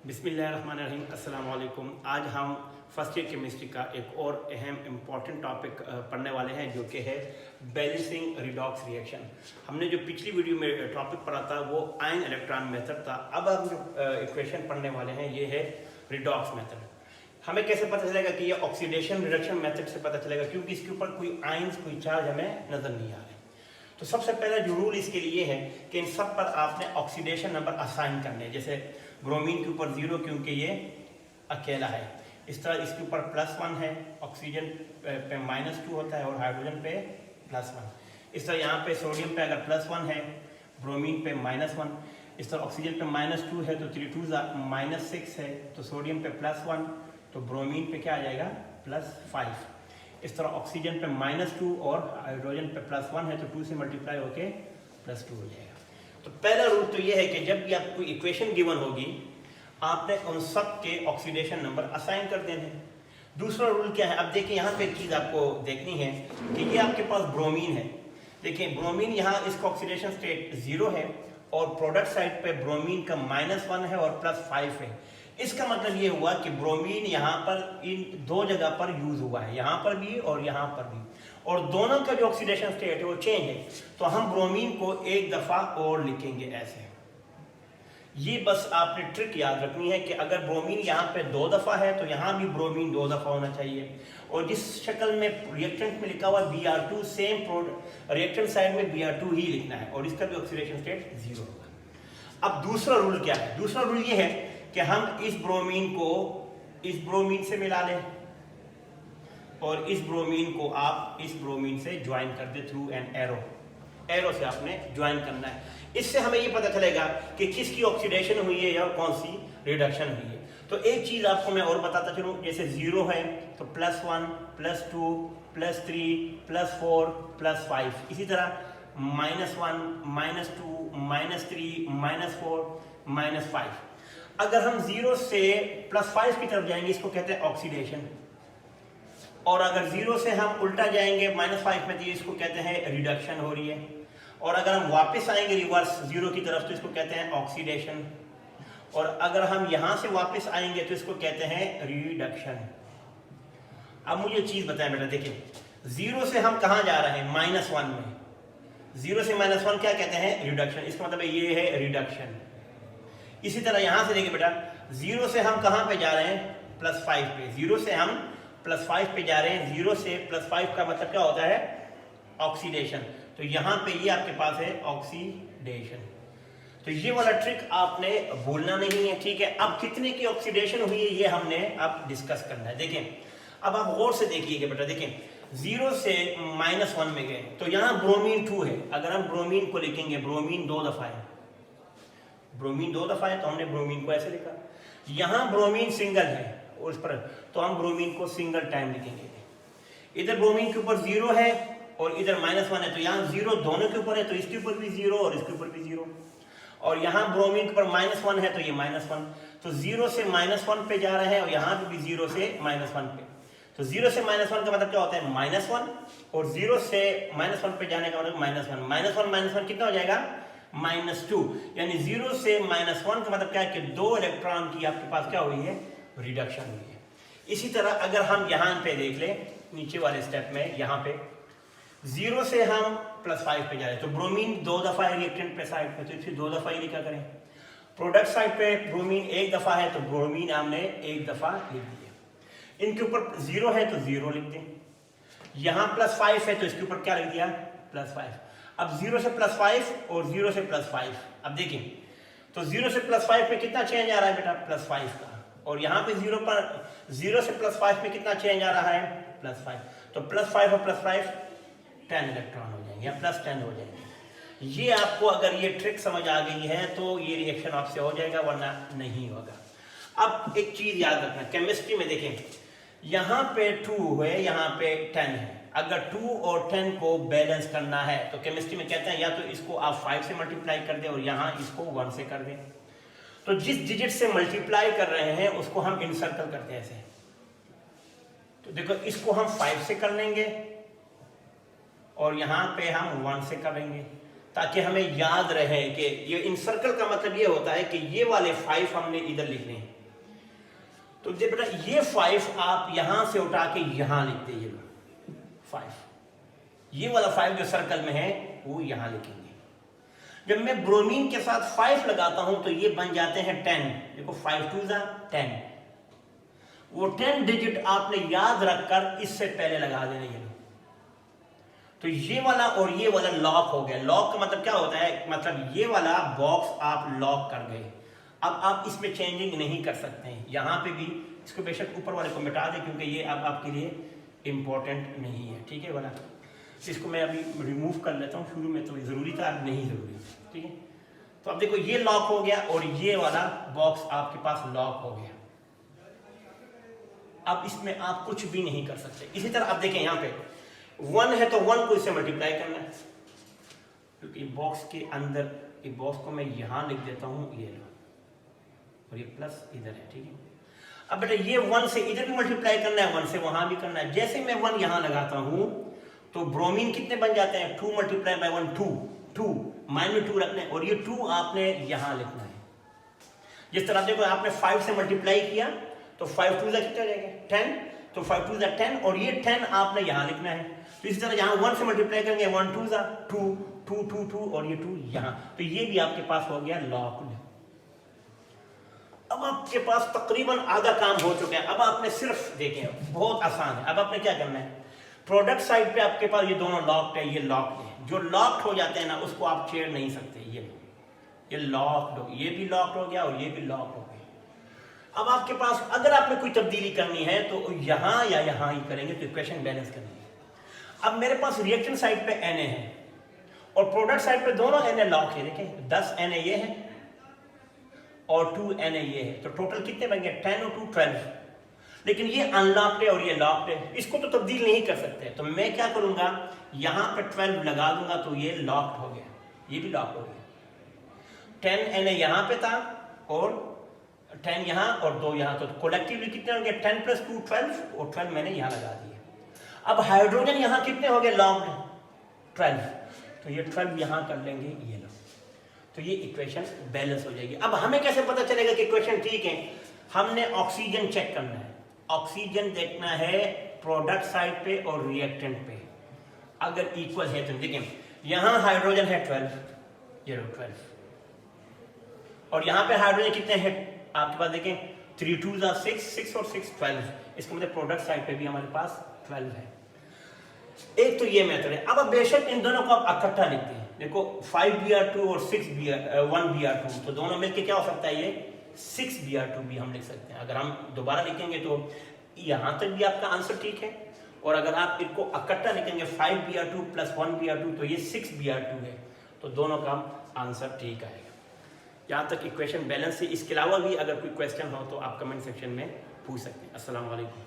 बिस्मिल्लाहिर्रहमानिर्रहीम, अस्सलाम वालेकुम। आज हम फर्स्ट ईयर केमिस्ट्री का एक और अहम इम्पॉर्टेंट टॉपिक पढ़ने वाले हैं जो कि है बैलेंसिंग रिडॉक्स रिएक्शन। हमने जो पिछली वीडियो में टॉपिक पढ़ा था वो आयन इलेक्ट्रॉन मेथड था। अब हम जो इक्वेशन पढ़ने वाले हैं ये है रिडॉक्स मेथड। हमें कैसे पता चलेगा कि ये ऑक्सीडेशन रिडक्शन मेथड से पता चलेगा, क्योंकि इसके ऊपर कोई आयन्स कोई चार्ज हमें नजर नहीं आ रहे। तो सबसे पहला जो रूल इसके लिए है कि इन सब पर आपने ऑक्सीडेशन नंबर असाइन करने हैं। जैसे ब्रोमीन के ऊपर 0 क्योंकि ये अकेला है, इस तरह इसके ऊपर +1 है, ऑक्सीजन पे -2 होता है और हाइड्रोजन पे +1। इस तरह यहाँ पे सोडियम पे अगर +1 है, ब्रोमीन पे -1, इस तरह ऑक्सीजन पे -2 है तो 3 2 -6 है, तो सोडियम पे +1 तो ब्रोमीन पे क्या आ जाएगा +5। इस तरह ऑक्सीजन पे -2 और हाइड्रोजन पे +1 है तो 2 से मल्टीप्लाई होके +2 हो जाएगा। तो पहला रूल तो ये है कि जब भी आपको इक्वेशन गिवन होगी आपने उन सब के ऑक्सीडेशन नंबर असाइन कर देने हैं। दूसरा रूल क्या है, अब देखिए यहाँ पे एक चीज़ आपको देखनी है कि ये आपके पास ब्रोमीन है। देखिए ब्रोमीन यहाँ इसका ऑक्सीडेशन स्टेट 0 है और प्रोडक्ट साइड पे ब्रोमीन का -1 है और +5 है। इसका मतलब ये हुआ कि ब्रोमीन यहाँ पर इन दो जगह पर यूज हुआ है, यहाँ पर भी और यहाँ पर भी, और दोनों का जो ऑक्सीडेशन स्टेट है वो चेंज है। तो हम ब्रोमीन को एक दफा और लिखेंगे ऐसे। ये बस आपने ट्रिक याद रखनी है कि अगर ब्रोमीन यहाँ पे 2 दफा है तो यहाँ भी ब्रोमीन 2 दफा होना चाहिए। और जिस शक्ल में रिएक्टेंट में लिखा हुआ Br2 सेम रिएक्टेंट साइड में Br2 ही लिखना है और इसका भी ऑक्सीडेशन स्टेट 0 होगा। अब दूसरा रूल क्या है? दूसरा रूल ये है कि हम इस ब्रोमीन को इस ब्रोमीन से मिला लें और इस ब्रोमीन को आप इस ब्रोमीन से ज्वाइन कर दे थ्रू एन एरो से आपने ज्वाइन करना है। इससे हमें ये पता चलेगा कि किसकी ऑक्सीडेशन हुई है या कौन सी रिडक्शन हुई है। तो एक चीज आपको मैं और बताता चलूं, जैसे 0 है तो +1 +2 +3 +4 +5, इसी तरह -1 -2 -3 -4 -5। अगर हम 0 से +5 की तरफ जाएंगे इसको कहते हैं ऑक्सीडेशन, और अगर 0 से हम उल्टा जाएंगे -5 में तो इसको कहते हैं रिडक्शन हो रही है, और अगर हम वापस आएंगे रिवर्स 0 की तरफ तो इसको कहते हैं ऑक्सीडेशन, और अगर हम यहां से वापस आएंगे तो इसको कहते हैं रिडक्शन। अब मुझे चीज बताएं बेटा, देखिए 0 से हम कहां जा रहे हैं? -1 में। 0 से -1 क्या कहते हैं? रिडक्शन। इसका मतलब ये है रिडक्शन। इसी तरह यहां से देखिए बेटा, 0 से हम कहां पे जा रहे हैं? +5 पे। 0 से हम +5 पे जा रहे हैं। 0 से +5 का मतलब क्या होता है? ऑक्सीडेशन। तो यहां पे ये आपके पास है ऑक्सीडेशन। तो ये वाला ट्रिक आपने भूलना नहीं है, ठीक है। अब कितने की ऑक्सीडेशन हुई है ये हमने अब डिस्कस करना है। देखिए अब आप गौर से देखिएगा बेटा, देखिए 0 से -1 में गए तो यहाँ ब्रोमीन 2 है। अगर हम ब्रोमीन को लिखेंगे, ब्रोमीन 2 दफा है, ब्रोमीन 2 दफा है तो हमने ब्रोमीन को ऐसे लिखा। यहाँ ब्रोमीन सिंगल है और उस पर तो हम ब्रोमीन को सिंगल टाइम लिखेंगे। इधर ब्रोमीन के ऊपर 0 है और इधर -1 है, तो यहाँ 0 दोनों के ऊपर है तो इसके ऊपर भी 0 और इसके ऊपर भी 0, और यहाँ ब्रोमीन के ऊपर -1 है तो ये -1, तो 0 से -1 पे जा रहे हैं और यहाँ पे भी 0 से -1 पे। तो 0 से -1 का मतलब क्या होता है? -1, और 0 से -1 पे जाने का मतलब -1 -1 कितना हो जाएगा? -2। यानी 0 से -1 का मतलब क्या है कि 2 इलेक्ट्रॉन की आपके पास क्या हुई है? रिडक्शन हुई है। इसी तरह अगर हम यहाँ पे देख ले नीचे वाले स्टेप में, यहाँ पे 0 से हम +5 पे जा रहे हैं तो ब्रोमीन 2 दफा है रिएक्टेंट पे साइड पे, तो इसे 2 दफा ही लिखा करें। प्रोडक्ट साइड पे ब्रोमीन 1 दफा है तो ब्रोमीन हमने 1 दफा लिख दिया। इनके ऊपर 0 है तो 0 लिख दें। यहाँ +5 है तो इसके ऊपर क्या लिख दिया? +5। अब 0 से +5 और 0 से +5, अब देखिए तो 0 से +5 पे कितना चेंज आ रहा है बेटा? +5 का, और यहाँ पे 0 से +5 में कितना चेंज आ रहा है? +5। तो +5 और +5 10 इलेक्ट्रॉन हो जाएंगे या +10 हो जाएंगे। ये आपको अगर ये ट्रिक समझ आ गई है तो ये रिएक्शन आपसे हो जाएगा, वरना नहीं होगा। अब एक चीज याद रखना, केमिस्ट्री में देखें यहाँ पे 2 है, यहाँ पे 10 है। अगर 2 और 10 को बैलेंस करना है तो केमिस्ट्री में कहते हैं या तो इसको आप 5 से मल्टीप्लाई कर दें और यहाँ इसको 1 से कर दें। तो जिस डिजिट से मल्टीप्लाई कर रहे हैं उसको हम इनसर्कल करते हैं ऐसे। तो देखो इसको हम 5 से कर लेंगे और यहाँ पे हम 1 से करेंगे, ताकि हमें याद रहे कि ये इनसर्कल का मतलब ये होता है कि ये वाले 5 हमने इधर लिखने हैं तो बेटा ये 5 आप यहां से उठा के यहां लिख दीजिए 5, ये वाला 5 जो सर्कल में है वो यहां लिखेंगे। जब मैं ब्रोमीन के साथ 5 लगाता हूं तो ये बन जाते हैं 10। देखो 5 2 10, वो 10 डिजिट आपने याद रखकर इससे पहले लगा देना ये। तो ये वाला और ये वाला लॉक हो गया। लॉक का मतलब क्या होता है, मतलब ये वाला बॉक्स आप लॉक कर गए। अब आप इसमें चेंजिंग नहीं कर सकते हैं। यहाँ पे भी इसको बेशक ऊपर वाले को मिटा दें क्योंकि ये अब आपके लिए इम्पोर्टेंट नहीं है, ठीक है वाला। इसको मैं अभी रिमूव कर लेता हूँ, शुरू में तो ज़रूरी था, अब नहीं ज़रूरी, ठीक है। तो अब देखो ये लॉक हो गया और ये वाला बॉक्स आपके पास लॉक हो गया। अब इसमें आप कुछ भी नहीं कर सकते। इसी तरह आप देखें यहाँ पे 1 है तो 1 को इससे मल्टीप्लाई करना है, क्योंकि बॉक्स के अंदर ये बॉक्स को मैं यहाँ लिख देता हूँ, ये लो, और ये प्लस इधर है, ठीक है। अब बेटा ये 1 से इधर भी मल्टीप्लाई करना है, 1 से वहां भी करना है। जैसे मैं 1 यहां लगाता हूं तो ब्रोमीन कितने बन जाते हैं, 2 मल्टीप्लाई बाय 1 2 माइनस में 2 रखना है, और ये 2 आपने यहां लिखना है। जिस तरह देखो आपने 5 से मल्टीप्लाई किया तो 5 2 कितना हो जाएगा 10, तो 5 2 10, और ये 10 आपने यहां लिखना है। तो इसी तरह यहाँ 1 से मल्टीप्लाई करेंगे 1 2 2 2 2 और ये 2 यहाँ, तो ये भी आपके पास हो गया लॉक। अब आपके पास तकरीबन आधा काम हो चुका है। अब आपने सिर्फ देखें, बहुत आसान है। अब आपने क्या करना है, प्रोडक्ट साइड पे आपके पास ये दोनों लॉक्ड है, ये लॉक्ड है। जो लॉक्ड हो जाते हैं ना उसको आप छेड़ नहीं सकते। ये लॉक्ड हो, ये भी लॉक्ड हो गया और ये भी लॉक्ड हो गया। अब आपके पास अगर आपने कोई तब्दीली करनी है तो यहाँ या यहाँ ही करेंगे, तो इक्वेशन बैलेंस करनी है। अब मेरे पास रिएक्शन साइड पे Na है और प्रोडक्ट साइड पे दोनों Na लॉक है। देखें 10 Na ये है और 2 Na ये है, तो टोटल कितने बन गए 10 और 2 12। लेकिन ये अनलॉक्ड है और ये लॉक्ड है, इसको तो तब्दील नहीं कर सकते। तो मैं क्या करूंगा, यहां पे 12 लगा दूंगा तो ये लॉक्ड हो गया, ये भी लॉक हो गया। 10 Na यहां पे था और 10 यहां और 2 यहां, तो कलेक्टिवली कितने हो गए 10 + 2 12, और 12 मैंने यहां लगा दिए। अब हाइड्रोजन यहां कितने हो गए लॉक्ड 12, तो ये 12 यहां कर लेंगे, ये लो, तो ये इक्वेशन बैलेंस हो जाएगी। अब हमें कैसे पता चलेगा कि इक्वेशन ठीक है, हमने ऑक्सीजन चेक करना है। ऑक्सीजन देखना है प्रोडक्ट साइड पे और रिएक्टेंट पे, अगर इक्वल है तो देखें यहां हाइड्रोजन है 12, ये लो 12, और यहां पे हाइड्रोजन कितने हैं आपके पास, देखें 3 2 6 6 और 6 12, इसका मतलब प्रोडक्ट साइड पे भी हमारे पास 12 है। एक तो ये मेथड है। अब बेशक इन दोनों को आप इकट्ठा लिखते हैं, देखो 5Br2 और 1Br2, तो दोनों मिलके क्या हो सकता है, ये 6Br2 भी हम लिख सकते हैं। अगर हम दोबारा लिखेंगे तो यहां तक भी आपका आंसर ठीक है, और अगर आप इनको इकट्ठा लिखेंगे 5Br2 + 1Br2 तो ये 6Br2 है, तो दोनों का आंसर ठीक आएगा। यहाँ तक इक्वेशन बैलेंस है। इसके अलावा भी अगर कोई क्वेश्चन हो तो आप कमेंट सेक्शन में पूछ सकते हैं। अस्सलाम वालेकुम।